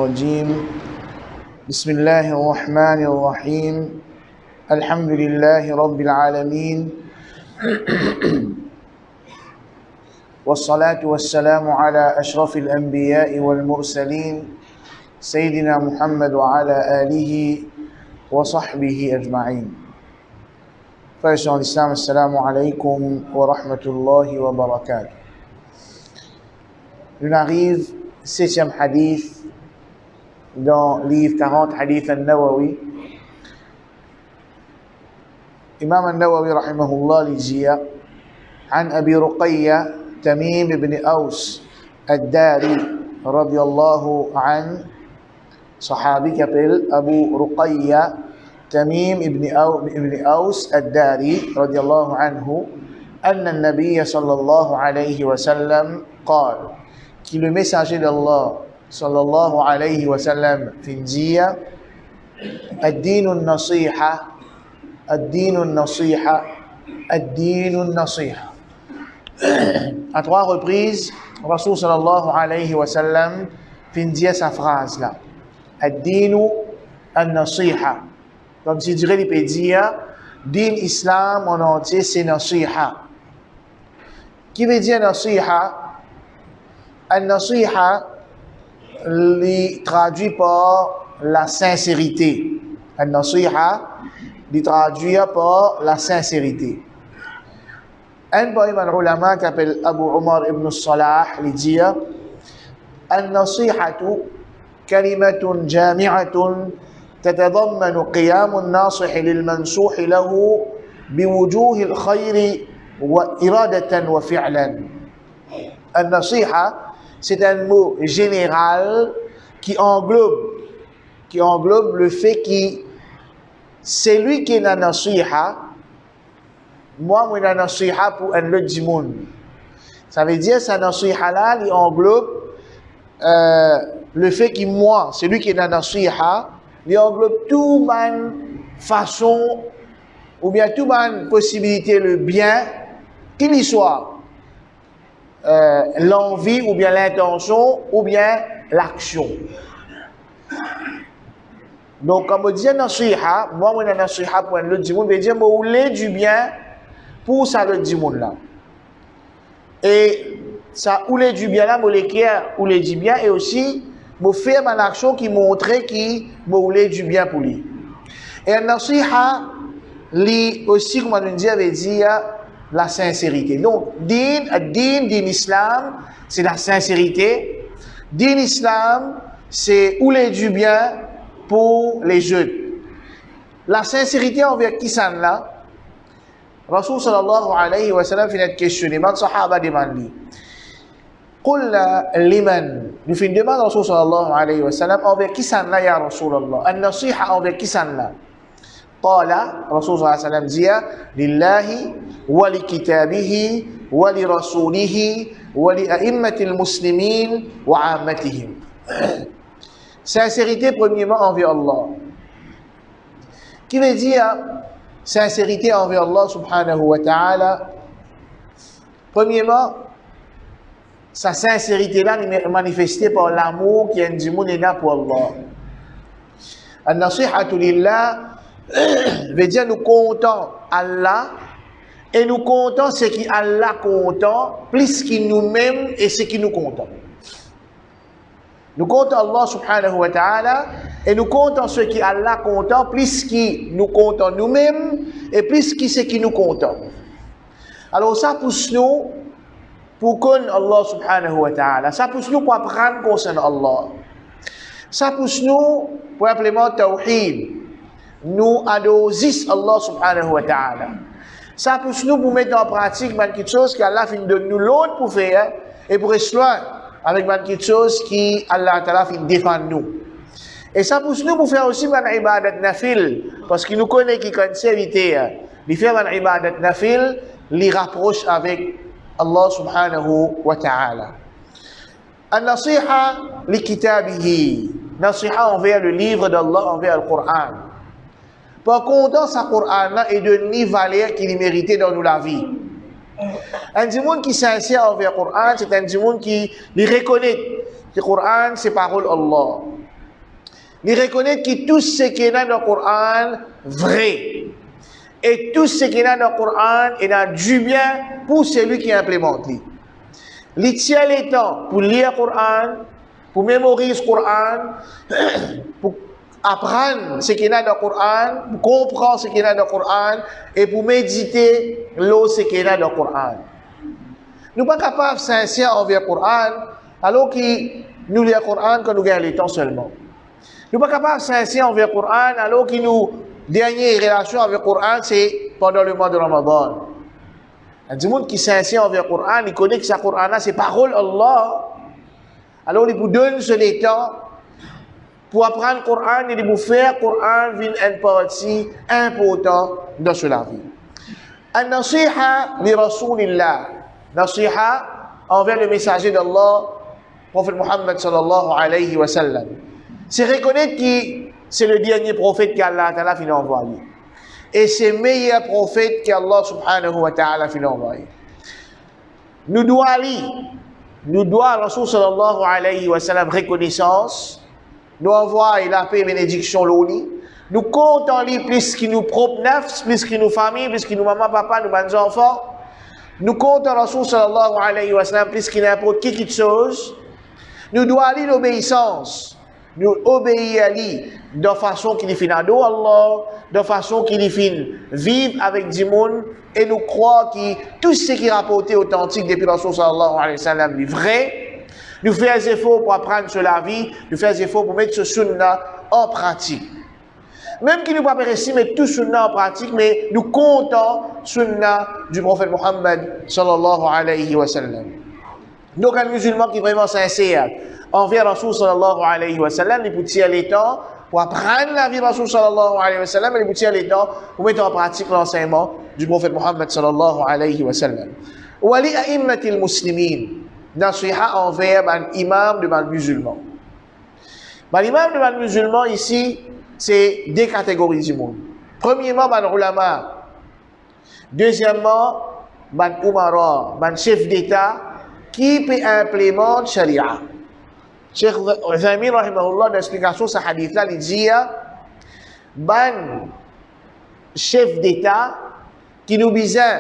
الرجيم بسم الله الرحمن الرحيم الحمد لله رب العالمين والصلاة والسلام على أشرف الأنبياء والمرسلين سيدنا محمد وعلى آله وصحبه أجمعين. Frères en l'islam, assalamu alaikum wa rahmatullahi wa barakatuh. On arrive, 7e hadith dans le livre 40 hadith al-Nawawi. Imam al-Nawawi rahimahullah dit عن أبي رقية تميم بن أوس الداري رضي الله عنه. صحابي qui appelle Abu Ruqayya تميم ابن أوس الداري رضي الله عنه أن النبي صلى الله عليه وسلم قال qui le messager d'Allah صلى الله عليه وسلم dit الدين النصيحة الدين النصيحة الدين النصيحة. À 3 reprises, Rasul sallallahu alayhi wa sallam dit sa phrase là. Ad-dinu an-nasiha. Comme si dirait il peut dire, din islam en entier c'est nasiha. Qui veut dire nasiha? An-nasiha li traduit par la sincérité. An-nasiha li traduit par la sincérité. Un parmi les ulama qui s'appelle Abu Umar ibn Salah lui dit النصيحة كلمة جامعة تتضمن قيام الناصح للمنصوح له بوجوه الخير وإرادة وفعلا. النصيحة c'est un mot général qui englobe le fait que c'est lui qui est la nasiha. Moi, je suis nasiha pour un autre monde. Ça veut dire que sa nasiha là, il englobe le fait que moi, celui qui est dans la nasiha, il englobe toute ma façon ou bien toute ma possibilité, le bien, qu'il y soit l'envie ou bien l'intention ou bien l'action. Donc, quand on dit nasiha, moi, je suis nasiha pour un autre monde, je veux dire, je voulais du bien pour ça le monde là. Et ça ou du bien là, ou le du bien et aussi me faire une action qui montrait qui me du bien pour lui. Et un nasiha li aussi comme on dit avait dit la sincérité. Donc din islam c'est la sincérité. Din islam c'est ou le du bien pour les jeunes. La sincérité envers qui ça là? Rasul sallallahu alayhi wa sallam finit questionner, man sahaba demande قلنا لمن nous fin demande Rasul sallallahu alayhi wa sallam envers qui ça là ya Rasulullah an-nasiha envers qui ça là قال Rasul sallallahu alayhi wa sallam dit lillahi wa li kitabihi wa li rasulihi wa li a'immatil muslimin wa 'ammatihim. Sincérité premièrement envers Allah. Qui veut dire sincérité envers Allah subhanahu wa ta'ala? Premièrement, sa sincérité là est manifestée par l'amour qui est du monde là pour Allah. An-nasihatu lillah veut dire nous comptons Allah et nous comptons ce qui Allah content plus que nous-mêmes et ce qui nous comptons. Nous comptons Allah subhanahu wa ta'ala et nous comptons ce qui Allah content plus que nous comptons nous-mêmes et plus que ce qui nous comptons. Alors ça pousse nous pour connaître Allah subhanahu wa ta'ala. Ça pousse nous pour apprendre concernant Allah. Ça pousse nous pour implémenter tawhid. Nous adorer Allah subhanahu wa ta'ala. Ça pousse nous pour mettre en pratique quelque chose qu'Allah finit de nous l'autre pour faire et pour rester loin avec quelque chose qui Allah ta'ala finit défendre nous. Et ça pousse nous pour faire aussi une ibadat nafil parce qu'il nous connaît qui connaît serviteur. Il fait une ibadat nafil, il rapproche avec Allah subhanahu wa ta'ala. An-nasiha li kitabihi. Nasiha envers le livre d'Allah, envers le Coran. Par contre, ce Coran est de ni valeur qu'il méritait dans nous la vie. Un monde qui est sincère envers le Coran, c'est un monde qui reconnaît que le Coran, c'est parole d'Allah. Il reconnaît que tout ce qui est dans le Coran vrai. Et tout ce qui est dans le Coran est dans du bien pour celui qui implémente. Il tient les temps pour lire le Coran, pour mémoriser le Coran, pour apprendre ce qui est dans le Coran, pour comprendre ce qui est dans le Coran et pour méditer ce qui est dans le Coran. Nous ne sommes pas capables de sincères envers le Coran alors que nous lisons le Coran quand nous gagnons le temps seulement. Nous ne sommes pas capables de sincères envers le Coran alors que nous dernière relation avec le Coran c'est pendant le mois de Ramadan. Il y a des gens qui sont sincères envers le Coran, ils connaissent que le Coran c'est parole Allah. Alors ils vous donnent ce temps pour apprendre le Coran et pour faire le Coran une partie importante dans la vie. An-nasiha li Rasulillah. Nasiha envers le messager d'Allah, prophète Muhammad sallallahu alayhi wa sallam. C'est reconnaître que c'est le dernier prophète qu'Allah ta'ala a envoyé. Et c'est le meilleur prophète qu'Allah subhanahu wa ta'ala a envoyé. Nous devons à Rasul sallallahu alayhi wa sallam reconnaissance. Nous envoie la paix et bénédiction l'oni. Nous comptons lui plus qu'il nous propre nefs, plus qu'il nous famille, plus qu'il nous maman, papa, nous bons enfants. Nous comptons Rasul sallallahu alayhi wa sallam plus qu'il n'importe qui chose. Nous devons aller l'obéissance. Nous obéir à lui de façon qu'il fait dans Allah, de façon qu'il fait vivre avec du monde et nous croire que tout ce qui est rapporté authentique depuis Rasul sallallahu alayhi wa sallam est vrai. Nous faisons des efforts pour apprendre sur la vie, nous faisons des efforts pour mettre ce sunna en pratique. Même qui nous pas réussir mettre tout sunna en pratique, mais nous comptons sunna du prophète Muhammad sallallahu alayhi wa sallam. Donc un musulman qui est vraiment sincère envers Rasul sallallahu alayhi wa sallam, il peut tirer les temps pour apprendre la vie de Rasul sallallahu alayhi wa sallam, et il peut tirer les temps pour mettre en pratique l'enseignement du prophète Muhammad sallallahu alayhi wa sallam. Wa li a'immatil muslimin. Nasiha envers l'imam de les musulmans. L'imam de les musulmans ici, c'est deux catégories du monde. Premièrement, les ulama. Deuxièmement, les umara, les chefs d'État qui peut implémenter la charia. Cheikh Uthaymin rahimahullah dans l'explication de ce hadith-là, il dit les chefs d'État qui nous besoin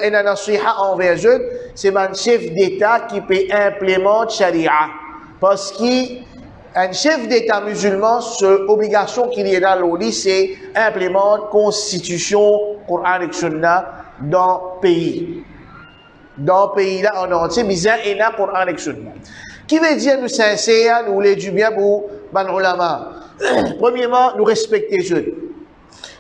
et la nasiha envers eux, c'est un chef d'État qui peut implémenter charia. Parce qu'un chef d'État musulman, l'obligation qu'il y a dans l'OLI, c'est implémenter la constitution Coran et Sunna dans le pays. Dans le pays-là en entier, besoin et la Coran et Sunna. Qui veut dire nous sincères, nous voulons du bien pour les ulama. Premièrement, nous respecter eux.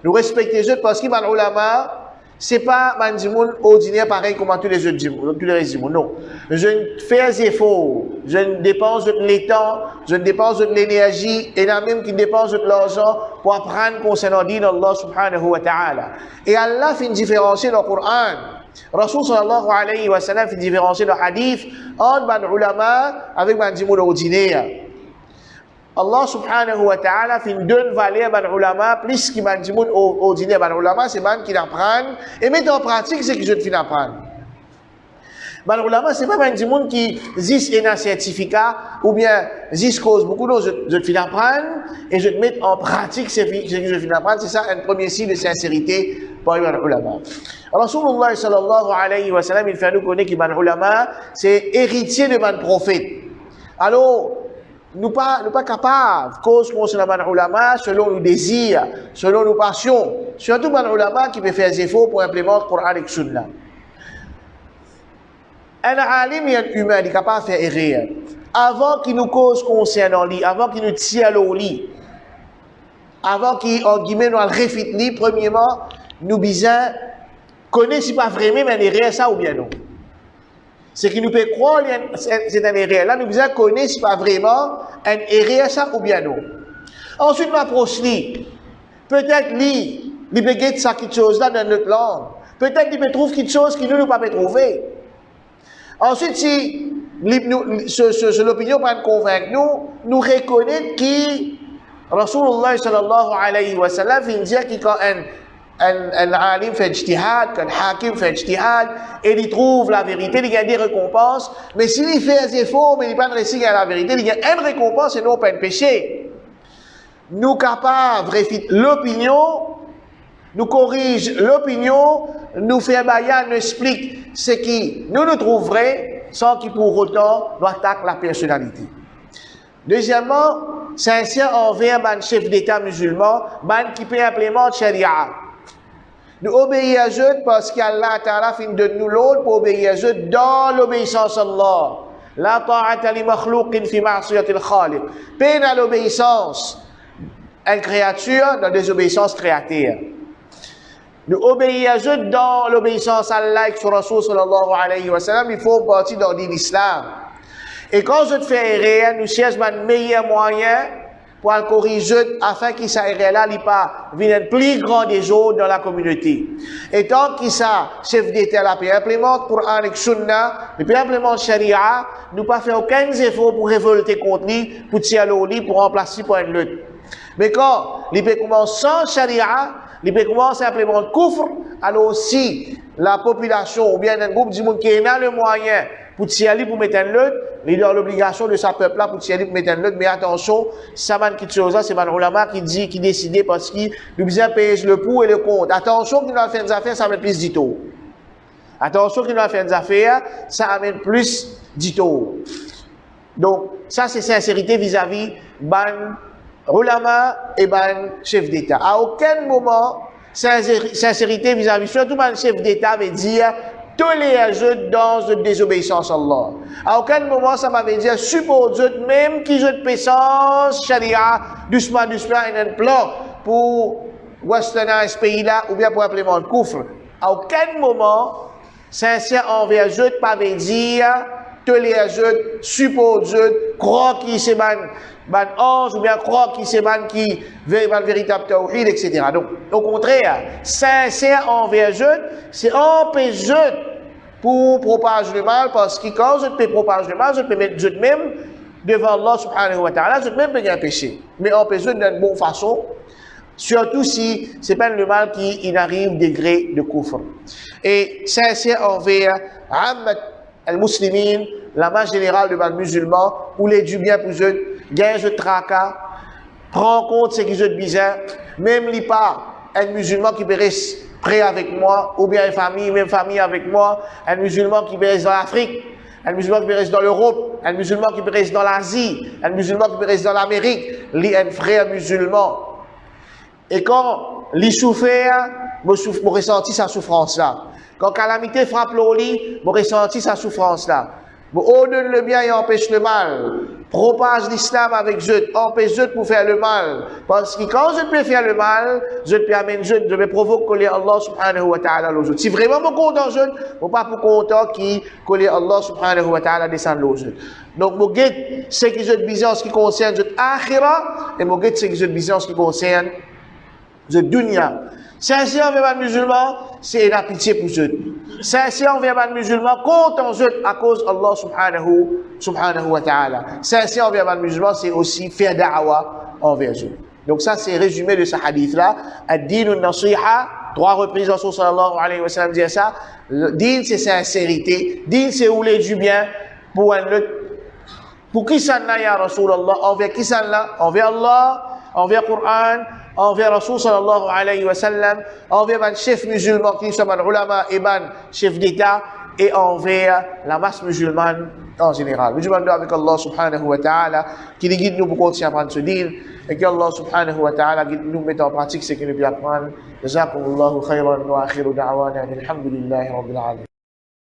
Nous respecter eux parce que les ulama, ce n'est pas un monde ordinaire pareil comme tous les autres gens. Non. Je fais des efforts, je dépense de l'état, je dépense de l'énergie, et là même qui dépense de l'argent pour apprendre concernant Allah subhanahu wa ta'ala. Et Allah fait une différence dans le Coran. Rasul sallallahu alayhi wa sallam fait différencier le hadith entre les ulama avec les monde ordinaire. Allah subhanahu wa ta'ala fait une donne valeur aux ulama plus que les monde ordinaire. Les ulama, c'est les gens qui apprennent et mettent en pratique ce qu'ils viennent apprendre. Les ulama, ce n'est pas les gens qui disent un certificat ou bien disent cause beaucoup d'autres, je viens apprendre et je mets en pratique ce que je viens apprendre. C'est ça un premier signe de sincérité par les ulama. Rasulullah sallallahu alayhi wa sallam, il fait nous connaître que les ulama, c'est héritier de les prophètes. Alors, nous ne sommes pas capables, cause concernant les ulama, selon nos désirs, selon nos passions, surtout les ulama qui peuvent faire des efforts pour implémenter le Coran et le Sunna. Un alim et un humain, il est capable de faire erreur. Avant qu'il nous cause concernant lui, avant qu'il nous tire au lit, avant qu'il, en guillemets, nous refite lui, premièrement, nous besoin connaître si pas vraiment mais un erreur ça ou bien non. Ce qui nous peut croire c'est un erreur. Là, nous besoin connaître si pas vraiment un erreur ça ou bien non. Ensuite, nous approchons lui. Peut-être lui, il peut guetter ça quelque chose là dans notre langue. Peut-être qu'il peut trouver quelque chose qui nous ne pas trouver. Ensuite, si l'opinion pas convaincre nous reconnaître que Rasulullah sallallahu alayhi wa sallam vient dire que quand un alim fait ijtihad, qu'un hakim fait ijtihad, et il trouve la vérité, il gagne des récompenses, mais s'il fait des efforts, mais il n'a pas réussi à la vérité, il gagne une récompense et non pas un péché. nous capables de réfuter l'opinion, nous corrige l'opinion, nous fait bayan, nous explique ce qui nous trouverait, sans qu'il pour autant nous attaque la personnalité. Deuxièmement, sincère envers un chef d'État musulman, qui peut implémenter Sharia. Nous obéissons à eux parce qu'Allah Ta'ala fin de nous l'autre pour obéir à eux dans l'obéissance à Allah. La ta'ata li makhlouqin fi ma'siyatil khaliq. Peine à l'obéissance à une créature dans la désobéissance créateur. Nous obéissons à eux dans l'obéissance à Allah et sur Rasul sallallahu alayhi wa sallam, il faut partir dans l'islam. Et quand je te fais erreur, nous cherchons un meilleur moyen pour le corriger afin qu'il s'aille là, il pas vienne plus grand des autres dans la communauté. Et tant qu'il ça, chef d'État là, peut implémenter Coran et Sunna, il peut implémenter Sharia, nous pas faire aucun effort pour révolter contre lui, pour tirer l'eau, pour remplacer pour une lutte. Mais quand il peut commencer sans Sharia, il peut commencer à implémenter Kufr, alors aussi la population ou bien un groupe du monde qui a le moyen pour tirer pour mettre une lutte, il a l'obligation de sa peuple là pour tirer pour mettre une lutte. Mais attention, ça man qui chose c'est man ulama qui dit, qui décide parce qu'il nous besoin payer le pour et le contre. Attention qu'il doit faire des affaires, ça amène plus d'ito. Attention qu'il doit faire des affaires, ça amène plus d'ito. Donc ça c'est sincérité vis-à-vis ban ulama et ban chef d'État. À aucun moment sincérité vis-à-vis surtout ban chef d'État veut dire tolérer dans une désobéissance à Allah. À aucun moment ça m'avait dit suppose même qui je te sans charia doucement et un plan pour westerniser ce pays là ou bien pour implémenter le kufr. À aucun moment sincère envers eux pas veut dire tolérer suppose croire qui c'est ban ange ou bien croire qui c'est ban qui véritable tawhid, etc. Donc au contraire sincère envers eux c'est empêcher pour propager le mal parce que quand je peux propager le mal je peux mettre eux même devant Allah subhanahu wa ta'ala je peux même bien pécher mais empêcher d'une bonne façon surtout si c'est pas le mal qui arrive degré de kufr et sincère envers ammat al-muslimin la masse générale de musulmans ou les du bien pour eux gagne de tracas, prend compte ce qui est bizarre, même li pas un musulman qui peut rester prêt avec moi, ou bien une famille, même famille avec moi, un musulman qui peut rester dans l'Afrique, un musulman qui peut rester dans l'Europe, un musulman qui peut rester dans l'Asie, un musulman qui peut rester dans l'Amérique, li un frère musulman. Et quand li souffert, me ressenti sa souffrance là. Quand calamité frappe l'oli, me ressenti sa souffrance là. On donne le bien et empêche le mal. Propage l'islam avec eux, empêche eux pour faire le mal. Parce que quand je peux faire le mal, je peux amener je vais provoquer Allah subhanahu wa ta'ala aux autres. Si vraiment je suis content, je ne pas pour content qui coller Allah subhanahu wa ta'ala descend aux autres. Donc, je guette ce qui est bizarre en ce qui concerne le akhira et je guette ce qui est bizarre en ce qui concerne le dunya. Sincère envers un musulman, c'est la pitié pour eux. Sincère envers un musulman, content eux à cause d'Allah subhanahu wa ta'ala. Sincère envers un musulman, c'est aussi faire da'wa envers eux. Donc ça, c'est résumé de ce hadith-là. Ad-din al-nasiha, 3 reprises, Rasul sallallahu alayhi wa sallam dit ça. Din, c'est sincérité. Din, c'est rouler du bien pour un autre. Pour qui ça n'a ya Rasulallah? Envers qui ça n'a? Envers Allah, envers Coran, envers Rasul sallallahu alayhi wa sallam, envers un chef musulman qui soit un ulama et un chef d'État, et envers la masse musulmane en général. Nous demandons avec Allah subhanahu wa ta'ala qui nous guide nous pour continuer à apprendre ce din, et que Allah subhanahu wa ta'ala guide nous mettre en pratique ce qu'il nous apprend. Jazakumullahu khayran wa akhiru da'wana alhamdulillahi rabbil alamin.